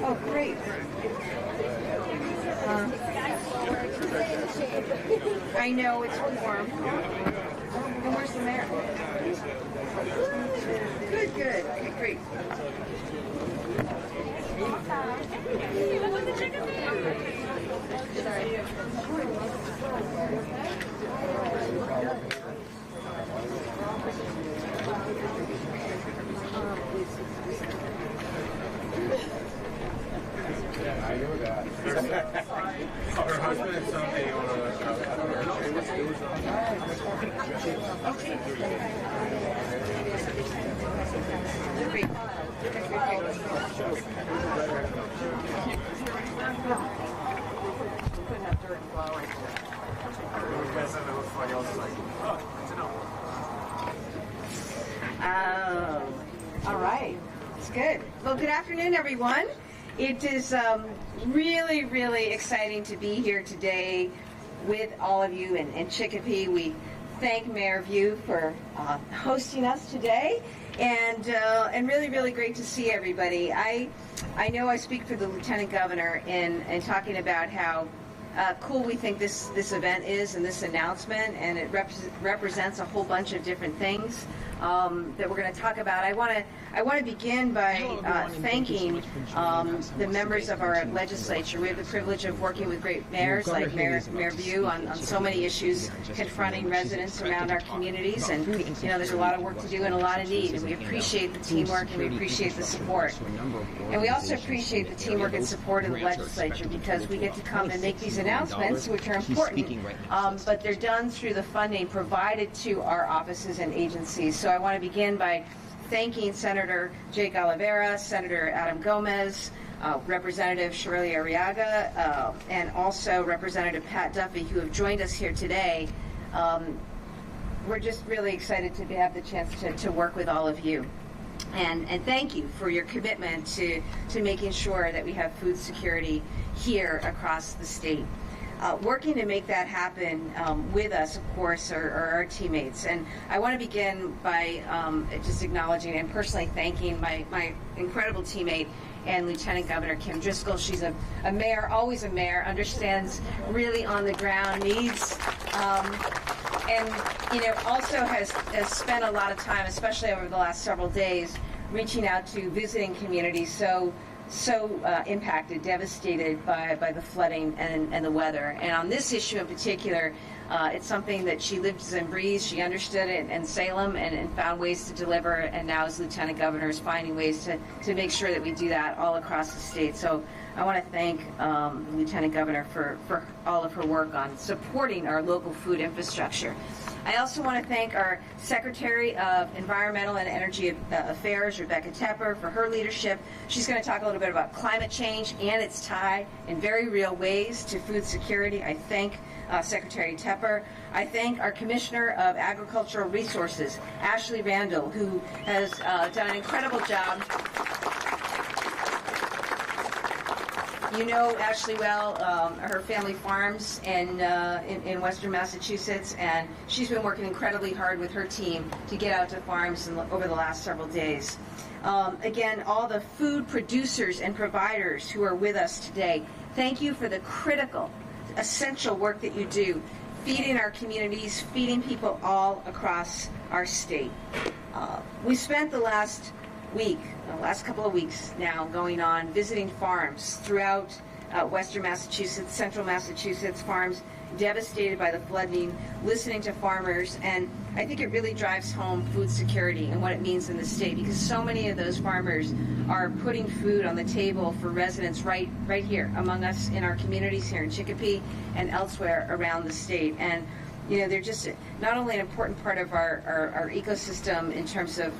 Oh, great. I know, it's warm. And where's the mayor? Good, good. Okay, great. You look like the Chicopee. I know that. Her husband and son, they own a Great. Oh, all right. It's good. Well, good afternoon, everyone. It is really, really exciting to be here today with all of you in Chicopee. We thank Mayor View for hosting us today, and really, really great to see everybody. I know I speak for the Lieutenant Governor in talking about how cool we think this event is and this announcement, and it represents a whole bunch of different things that we're going to talk about. I want to begin by thanking the members of our legislature. We have the privilege of working with great mayors like Mayor View on so many issues confronting residents around our communities, and there's a lot of work to do and a lot of need, and we appreciate the teamwork and we appreciate the support. And we also appreciate the teamwork and support of the legislature, because we get to come and make these announcements, which are important, but they're done through the funding provided to our offices and agencies. So I want to begin by thanking Senator Jake Oliveira, Senator Adam Gomez, Representative Shirley Arriaga, and also Representative Pat Duffy, who have joined us here today. We're just really excited to have the chance to work with all of you. And thank you for your commitment to making sure that we have food security here across the state. Working to make that happen with us, of course, are our teammates. And I want to begin by just acknowledging and personally thanking my incredible teammate and Lieutenant Governor Kim Driscoll. She's a mayor, always a mayor, understands really on the ground needs, and also has spent a lot of time, especially over the last several days, reaching out to visiting communities so impacted, devastated by the flooding and the weather. And on this issue in particular, it's something that she lives and breathes. She understood it in Salem and found ways to deliver, and now as Lieutenant Governor is finding ways to make sure that we do that all across the state. So I want to thank the Lieutenant Governor for all of her work on supporting our local food infrastructure. I also want to thank our Secretary of Environmental and Energy Affairs, Rebecca Tepper, for her leadership. She's going to talk a little bit about climate change and its tie in very real ways to food security. I thank Secretary Tepper. I thank our Commissioner of Agricultural Resources, Ashley Randall, who has done an incredible job. You know Ashley well. Her family farms in western Massachusetts, and she's been working incredibly hard with her team to get out to farms over the last several days. Again, all the food producers and providers who are with us today, thank you for the critical, essential work that you do, feeding our communities, feeding people all across our state. We spent the last couple of weeks now going on visiting farms throughout western Massachusetts, central Massachusetts, farms devastated by the flooding, listening to farmers, and I think it really drives home food security and what it means in the state, because so many of those farmers are putting food on the table for residents right here among us in our communities here in Chicopee and elsewhere around the state. And they're just not only an important part of our ecosystem in terms of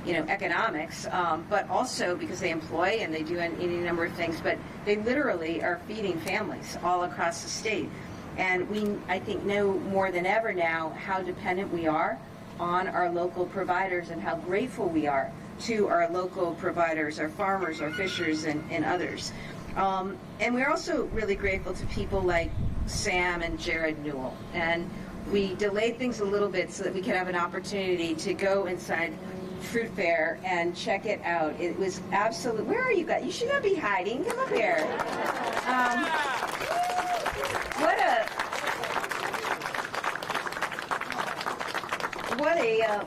economics, but also because they employ and they do any number of things, but they literally are feeding families all across the state. And we, I think, know more than ever now how dependent we are on our local providers and how grateful we are to our local providers, our farmers, our fishers, and others. And we're also really grateful to people like Sam and Jared Newell. And we delayed things a little bit so that we could have an opportunity to go inside Fruit Fair and check it out. It was absolute. Where are you guys? You should not be hiding. Come up here.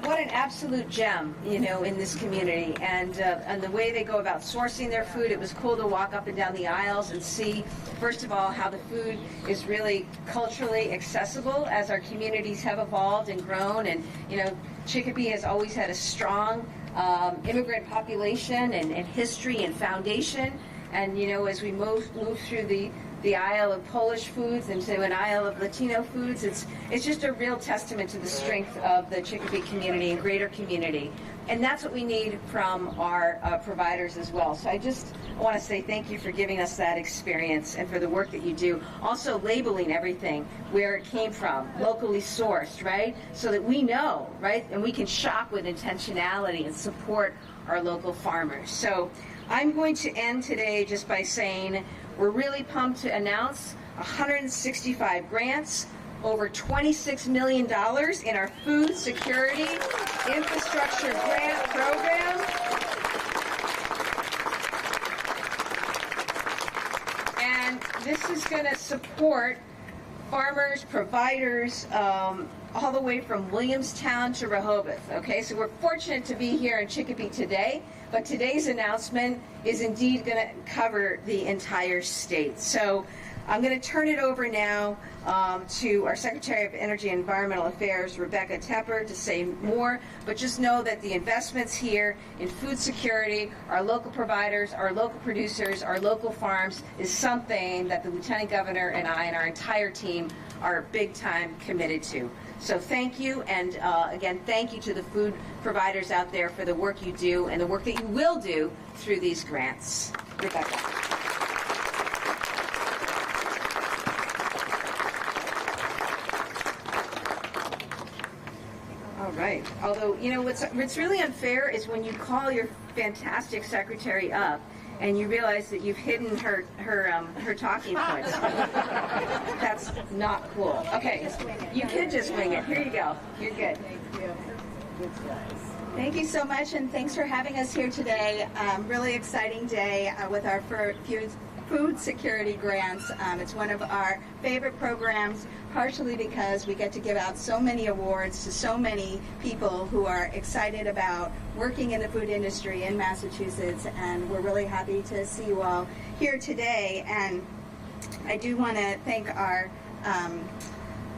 What an absolute gem, you know, in this community, and the way they go about sourcing their food. It was cool to walk up and down the aisles and see, first of all, how the food is really culturally accessible as our communities have evolved and grown. And you know, Chicopee has always had a strong immigrant population and history and foundation. And you know, as we move through the aisle of Polish foods into an aisle of Latino foods, it's just a real testament to the strength of the Chicopee community and greater community. And that's what we need from our providers as well. So I want to say thank you for giving us that experience and for the work that you do. Also labeling everything, where it came from, locally sourced, right? So that we know, right? And we can shop with intentionality and support our local farmers. So I'm going to end today just by saying we're really pumped to announce 165 grants, over $26 million in our food security infrastructure grant program. And this is going to support farmers, providers, all the way from Williamstown to Rehoboth. Okay, so we're fortunate to be here in Chicopee today, but today's announcement is indeed going to cover the entire state. So I'm going to turn it over now to our Secretary of Energy and Environmental Affairs, Rebecca Tepper, to say more. But just know that the investments here in food security, our local providers, our local producers, our local farms is something that the Lieutenant Governor and I and our entire team are big time committed to. So thank you, and again, thank you to the food providers out there for the work you do and the work that you will do through these grants. Rebecca. All right. Although, you know, what's really unfair is when you call your fantastic secretary up and you realize that you've hidden her talking points. That's not cool. Okay, you can just wing it. Here you go. You're good. Thank you. Thank you so much, and thanks for having us here today. Really exciting day with our food security grants. It's one of our favorite programs, partially because we get to give out so many awards to so many people who are excited about working in the food industry in Massachusetts, and we're really happy to see you all here today. And I do want to thank our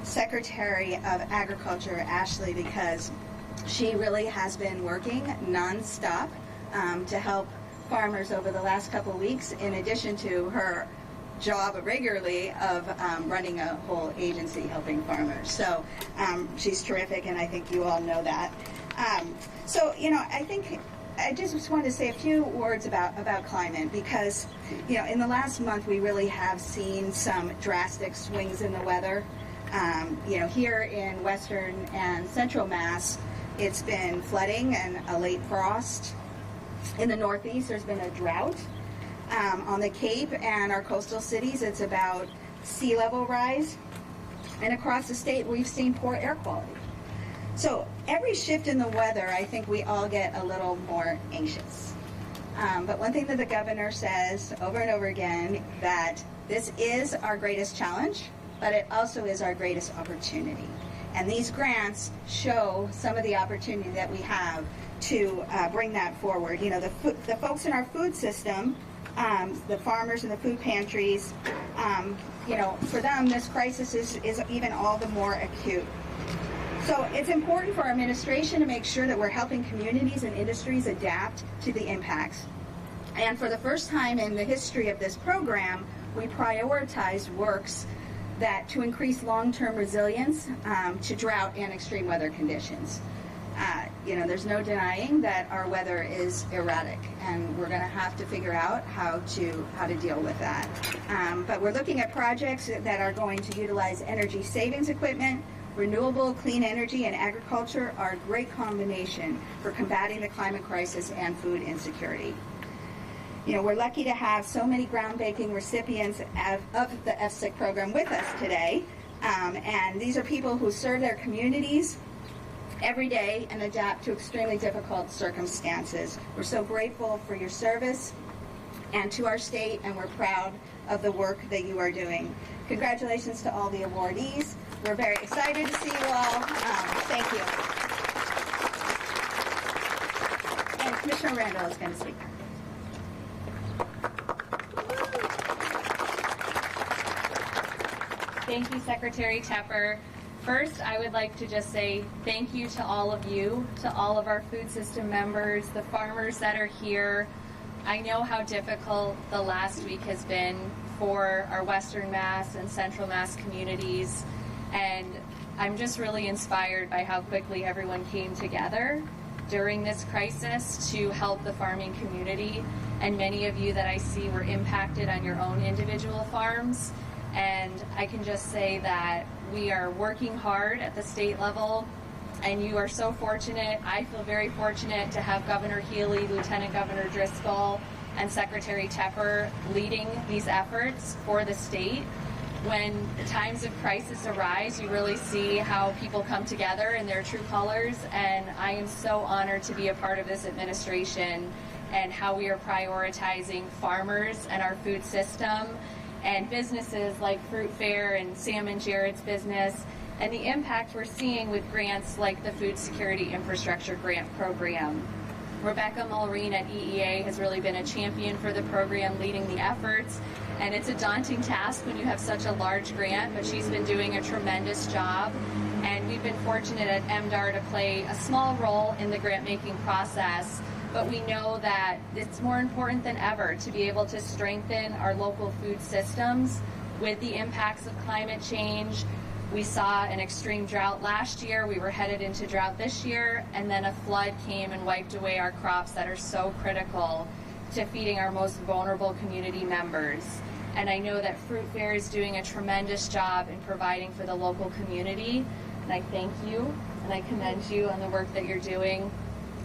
Secretary of Agriculture, Ashley, because she really has been working nonstop to help farmers over the last couple of weeks, in addition to her job regularly of running a whole agency helping farmers. So she's terrific, and I think you all know that. So, you know, I just wanted to say a few words about climate, because, you know, in the last month we really have seen some drastic swings in the weather. You know, here in western and central Mass, it's been flooding and a late frost. In the Northeast, there's been a drought. On the Cape and our coastal cities, it's about sea level rise. And across the state, we've seen poor air quality. So every shift in the weather, I think we all get a little more anxious. But one thing that the governor says over and over again, that this is our greatest challenge, but it also is our greatest opportunity. And these grants show some of the opportunity that we have to bring that forward. You know, the folks in our food system, the farmers and the food pantries, you know, for them this crisis is even all the more acute. So it's important for our administration to make sure that we're helping communities and industries adapt to the impacts. And for the first time in the history of this program, we prioritized works that to increase long-term resilience to drought and extreme weather conditions. You know, there's no denying that our weather is erratic, and we're going to have to figure out how to deal with that. But we're looking at projects that are going to utilize energy savings equipment, Renewable, clean energy, and agriculture are a great combination for combating the climate crisis and food insecurity. You know, we're lucky to have so many groundbreaking recipients of the FSIC program with us today. And these are people who serve their communities every day and adapt to extremely difficult circumstances. We're so grateful for your service and to our state, and we're proud of the work that you are doing. Congratulations to all the awardees. We're very excited to see you all. Thank you. And Commissioner Randall is going to speak. Thank you, Secretary Tepper. First, I would like to just say thank you to all of you, to all of our food system members, the farmers that are here. I know how difficult the last week has been for our Western Mass and Central Mass communities, and I'm just really inspired by how quickly everyone came together during this crisis to help the farming community, and many of you that I see were impacted on your own individual farms. And I can just say that we are working hard at the state level, and you are so fortunate. I feel very fortunate to have Governor Healey, Lieutenant Governor Driscoll, and Secretary Tepper leading these efforts for the state. When times of crisis arise, you really see how people come together in their true colors, and I am so honored to be a part of this administration and how we are prioritizing farmers and our food system and businesses like Fruit Fair and Sam and Jared's business, and the impact we're seeing with grants like the Food Security Infrastructure Grant Program. Rebecca Mulreen at EEA has really been a champion for the program, leading the efforts, and it's a daunting task when you have such a large grant, but she's been doing a tremendous job, and we've been fortunate at MDAR to play a small role in the grant-making process. But we know that it's more important than ever to be able to strengthen our local food systems with the impacts of climate change. We saw an extreme drought last year. We were headed into drought this year, and then a flood came and wiped away our crops that are so critical to feeding our most vulnerable community members. And I know that Fruit Fair is doing a tremendous job in providing for the local community, and I thank you and I commend you on the work that you're doing.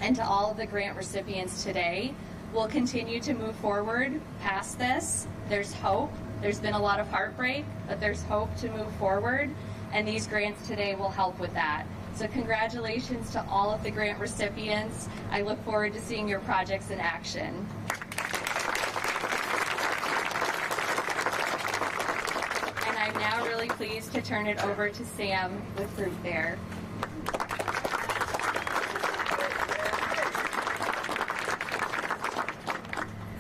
And to all of the grant recipients today, we'll continue to move forward past this. There's hope. There's been a lot of heartbreak, but there's hope to move forward, and these grants today will help with that. So congratulations to all of the grant recipients. I look forward to seeing your projects in action. And I'm now really pleased to turn it over to Sam with Fruit Fair.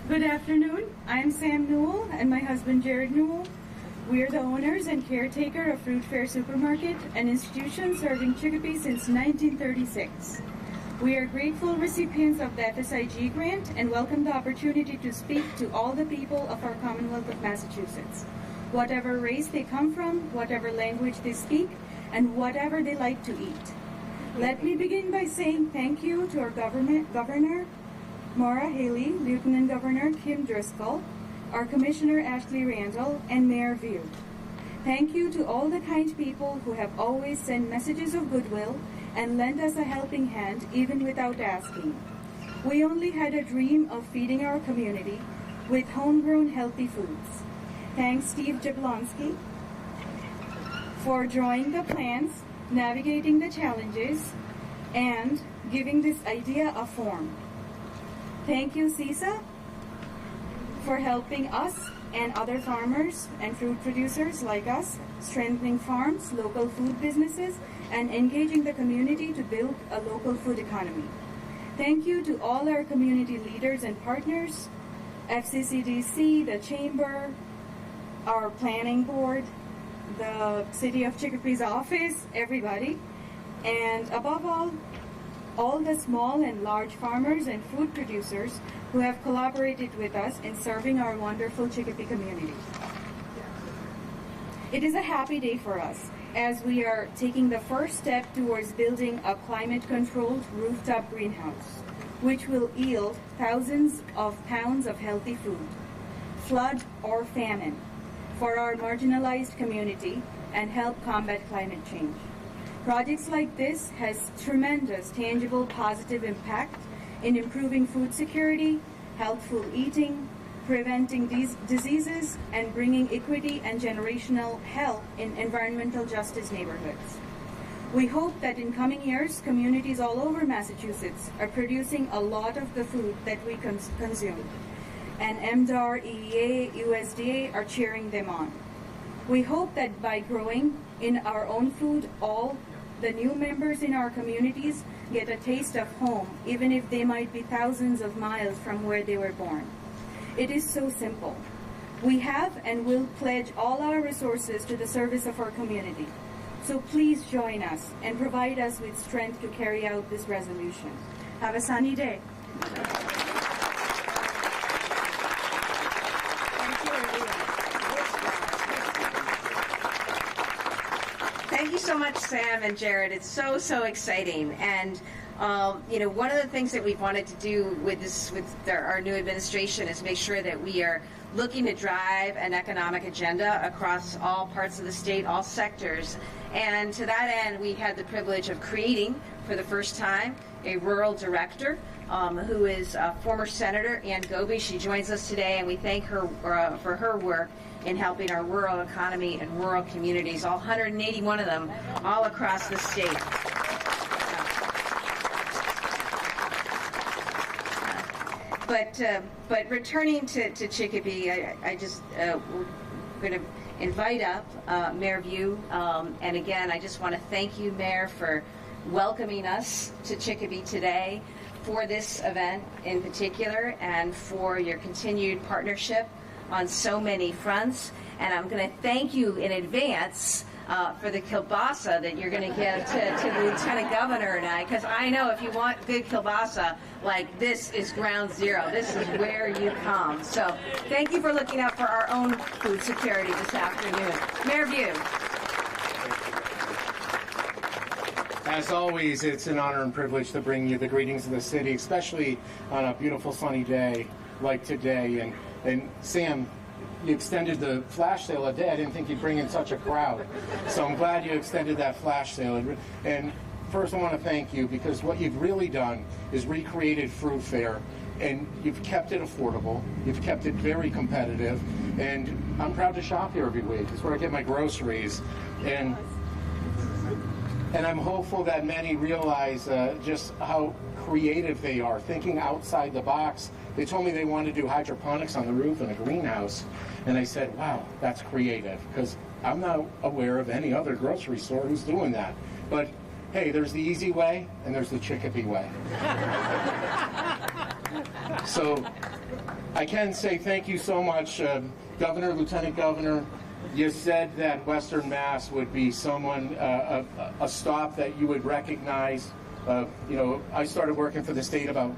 Good afternoon. I'm Sam Newell and my husband Jared Newell. We are the owners and caretaker of Fruit Fair Supermarket, an institution serving Chicopee since 1936. We are grateful recipients of the FSIG grant and welcome the opportunity to speak to all the people of our Commonwealth of Massachusetts, whatever race they come from, whatever language they speak, and whatever they like to eat. Let me begin by saying thank you to our Governor Maura Healey, Lieutenant Governor Kim Driscoll, our Commissioner Ashley Randall, and Mayor View. Thank you to all the kind people who have always sent messages of goodwill and lent us a helping hand even without asking. We only had a dream of feeding our community with homegrown healthy foods. Thanks Steve Jablonski for drawing the plans, navigating the challenges, and giving this idea a form. Thank you, CISA, for helping us and other farmers and fruit producers like us, strengthening farms, local food businesses, and engaging the community to build a local food economy. Thank you to all our community leaders and partners, FCCDC, the Chamber, our planning board, the City of Chicopee's office, everybody, and above all the small and large farmers and food producers who have collaborated with us in serving our wonderful Chicopee community. It is a happy day for us as we are taking the first step towards building a climate-controlled rooftop greenhouse, which will yield thousands of pounds of healthy food, flood or famine, for our marginalized community and help combat climate change. Projects like this has tremendous, tangible, positive impact in improving food security, healthful eating, preventing these diseases, and bringing equity and generational health in environmental justice neighborhoods. We hope that in coming years, communities all over Massachusetts are producing a lot of the food that we consume, and MDAR, EEA, USDA are cheering them on. We hope that by growing in our own food, all the new members in our communities get a taste of home, even if they might be thousands of miles from where they were born. It is so simple. We have and will pledge all our resources to the service of our community. So please join us and provide us with strength to carry out this resolution. Have a sunny day. Thank you so much, Sam and Jared. It's so exciting. And one of the things that we've wanted to do with our new administration is make sure that we are looking to drive an economic agenda across all parts of the state, all sectors. And to that end, we had the privilege of creating, for the first time, a rural director who is former Senator Ann Goby. She joins us today, and we thank her for her work in helping our rural economy and rural communities, all 181 of them, all across the state. But returning to Chicopee, I just we're going to invite up Mayor View, and again, I just want to thank you, Mayor, for welcoming us to Chicopee today for this event in particular, and for your continued partnership on so many fronts. And I'm going to thank you in advance for the kielbasa that you're going to give to the Lieutenant Governor and I, because I know if you want good kielbasa, like, this is ground zero. This is where you come. So thank you for looking out for our own food security this afternoon. Mayor View. As always, it's an honor and privilege to bring you the greetings of the city, especially on a beautiful sunny day like today. And Sam, you extended the flash sale a day. I didn't think you'd bring in such a crowd. So I'm glad you extended that flash sale. And first I want to thank you, because what you've really done is recreated fruit fair, and you've kept it affordable. You've kept it very competitive. And I'm proud to shop here every week. It's where I get my groceries. And I'm hopeful that many realize just how creative they are, thinking outside the box. They told me they wanted to do hydroponics on the roof in a greenhouse. And I said, wow, that's creative, because I'm not aware of any other grocery store who's doing that. But hey, there's the easy way and there's the Chicopee way. So I can say thank you so much, Governor, Lieutenant Governor. You said that Western Mass would be someone, a stop that you would recognize. I started working for the state about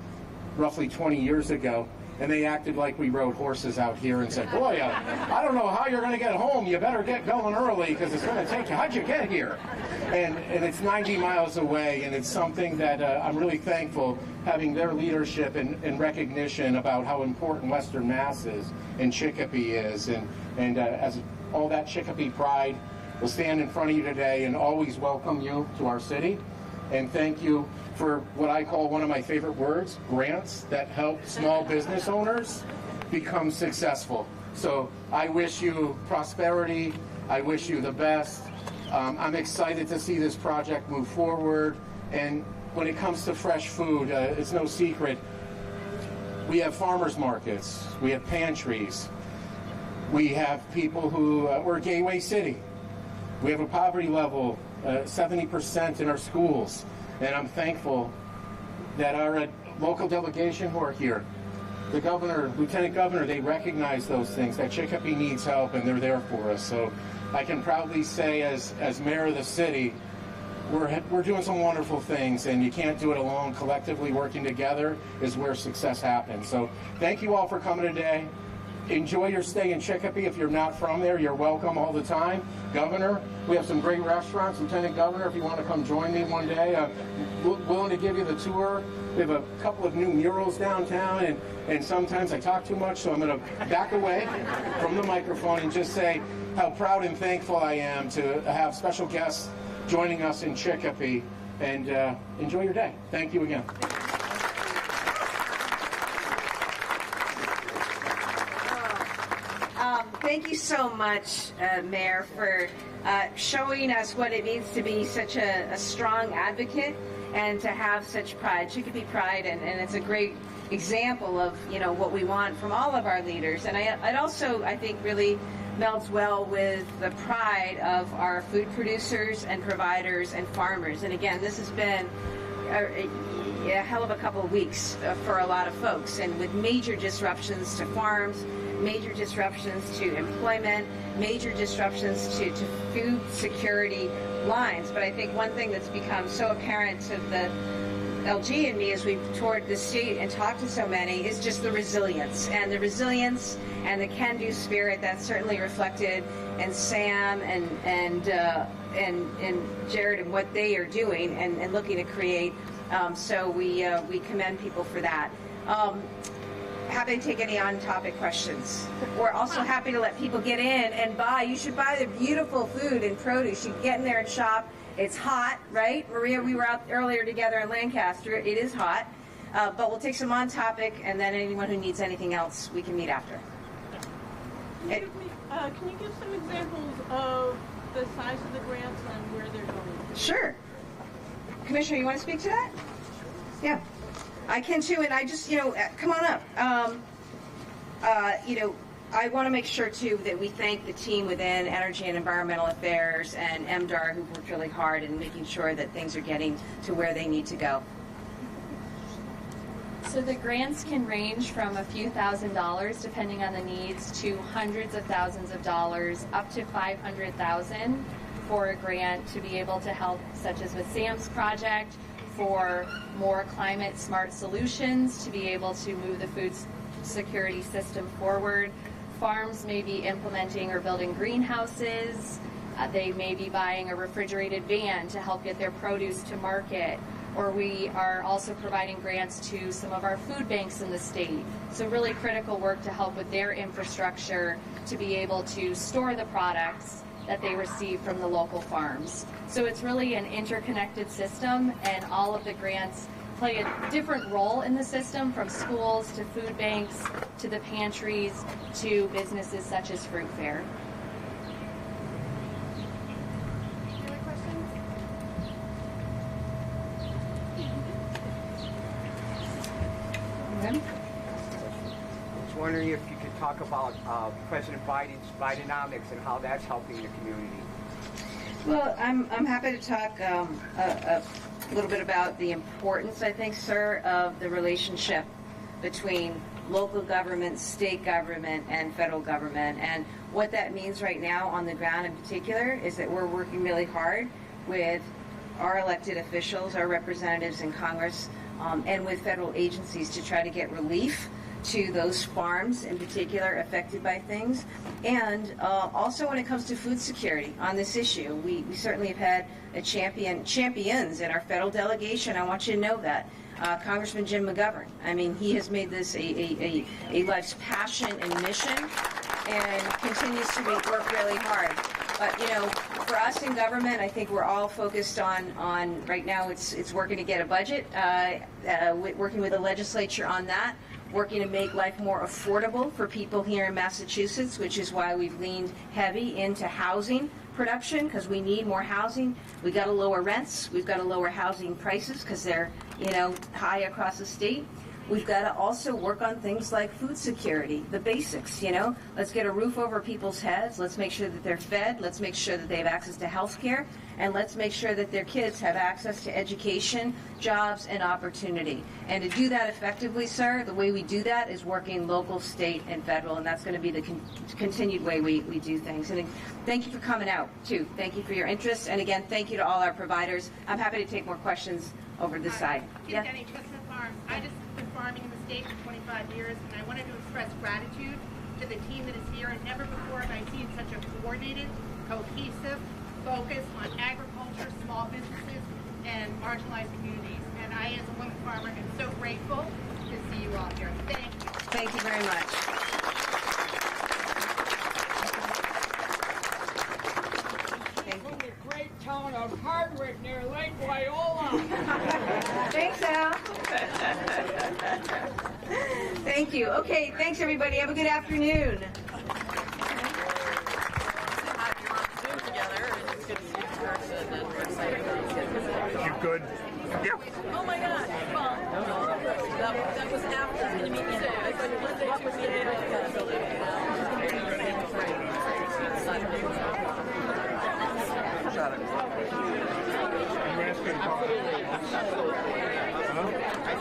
roughly 20 years ago, and they acted like we rode horses out here and said, boy, I don't know how you're going to get home. You better get going early, because it's going to take you. How'd you get here? And it's 90 miles away, and it's something that I'm really thankful, having their leadership and recognition about how important Western Mass is and Chicopee is. And as all that Chicopee pride will stand in front of you today and always welcome you to our city. And thank you for what I call one of my favorite words, grants that help small business owners become successful. So I wish you prosperity. I wish you the best. I'm excited to see this project move forward. And when it comes to fresh food, it's no secret. We have farmers markets. We have pantries. We have people who, we're a gateway city. We have a poverty level 70% in our schools, and I'm thankful that our local delegation who are here, the governor, lieutenant governor, they recognize those things, that Chicopee needs help, and they're there for us. So I can proudly say, as mayor of the city, we're doing some wonderful things, and you can't do it alone. Collectively working together is where success happens. So thank you all for coming today. Enjoy your stay in Chicopee. If you're not from there, you're welcome all the time. Governor, we have some great restaurants. Lieutenant Governor, if you want to come join me one day, I'm willing to give you the tour. We have a couple of new murals downtown, and sometimes I talk too much, so I'm going to back away from the microphone and just say how proud and thankful I am to have special guests joining us in Chicopee, and enjoy your day. Thank you again. Thank you so much, Mayor, for showing us what it means to be such a strong advocate and to have such pride, Chicopee pride, and it's a great example of, you know, what we want from all of our leaders. And it also, I think, really melds well with the pride of our food producers and providers and farmers. And again, this has been a hell of a couple of weeks for a lot of folks, and with major disruptions to farms, major disruptions to employment, major disruptions to food security lines. But I think one thing that's become so apparent to the LG and me as we've toured the state and talked to so many is just the resilience and the can-do spirit that's certainly reflected in Sam and Jared and what they are doing and looking to create. So we commend people for that. Happy to take any on-topic questions. We're also happy to let people get in and buy. You should buy the beautiful food and produce. You can get in there and shop. It's hot, right? Maria, we were out earlier together in Lancaster. It is hot. But we'll take some on-topic, and then anyone who needs anything else, we can meet after. Can you give some examples of the size of the grants and where they're going? Sure. Commissioner, you want to speak to that? Yeah. I can too, and I just, come on up. I want to make sure too that we thank the team within Energy and Environmental Affairs and MDAR who've worked really hard in making sure that things are getting to where they need to go. So the grants can range from a few $1,000s depending on the needs to hundreds of thousands of dollars, up to $500,000 for a grant to be able to help, such as with Sam's project, for more climate smart solutions to be able to move the food security system forward. Farms may be implementing or building greenhouses. They may be buying a refrigerated van to help get their produce to market. Or we are also providing grants to some of our food banks in the state. So really critical work to help with their infrastructure to be able to store the products that they receive from the local farms. So it's really an interconnected system, and all of the grants play a different role in the system, from schools to food banks to the pantries to businesses such as Fruit Fair. Any other questions? I was wondering if you could talk about President Biden's Bidenomics and how that's helping the community. Well, I'm happy to talk a little bit about the importance, I think, sir, of the relationship between local government, state government, and federal government. And what that means right now on the ground in particular is that we're working really hard with our elected officials, our representatives in Congress, and with federal agencies to try to get relief to those farms in particular affected by things. And also when it comes to food security on this issue, we certainly have had champions in our federal delegation. I want you to know that. Congressman Jim McGovern. I mean, he has made this a life's passion and mission and continues to work really hard. But, for us in government, I think we're all focused on right now, it's working to get a budget, working with the legislature on that, working to make life more affordable for people here in Massachusetts, which is why we've leaned heavy into housing production, because we need more housing. We've got to lower rents. We've got to lower housing prices because they're, high across the state. We've got to also work on things like food security, the basics, Let's get a roof over people's heads. Let's make sure that they're fed. Let's make sure that they have access to health care. And let's make sure that their kids have access to education, jobs, and opportunity. And to do that effectively, sir, the way we do that is working local, state, and federal, and that's going to be the continued way we do things. And thank you for coming out, too. Thank you for your interest. And again, thank you to all our providers. I'm happy to take more questions over this side. Yeah. Chestnut Farm. I just been farming in the state for 25 years, and I wanted to express gratitude to the team that is here. And never before have I seen such a coordinated, cohesive focus on agriculture, small businesses, and marginalized communities. And I, as a woman farmer, am so grateful to see you all here. Thank you. Thank you very much. From the great town of Hardwick near Lake Wyola. Thanks, Al. Thank you. Okay, thanks everybody. Have a good afternoon. You good? Yeah. Oh my God! Well, that was after. Can you meet me there? I thought Monday, Tuesday, You asking about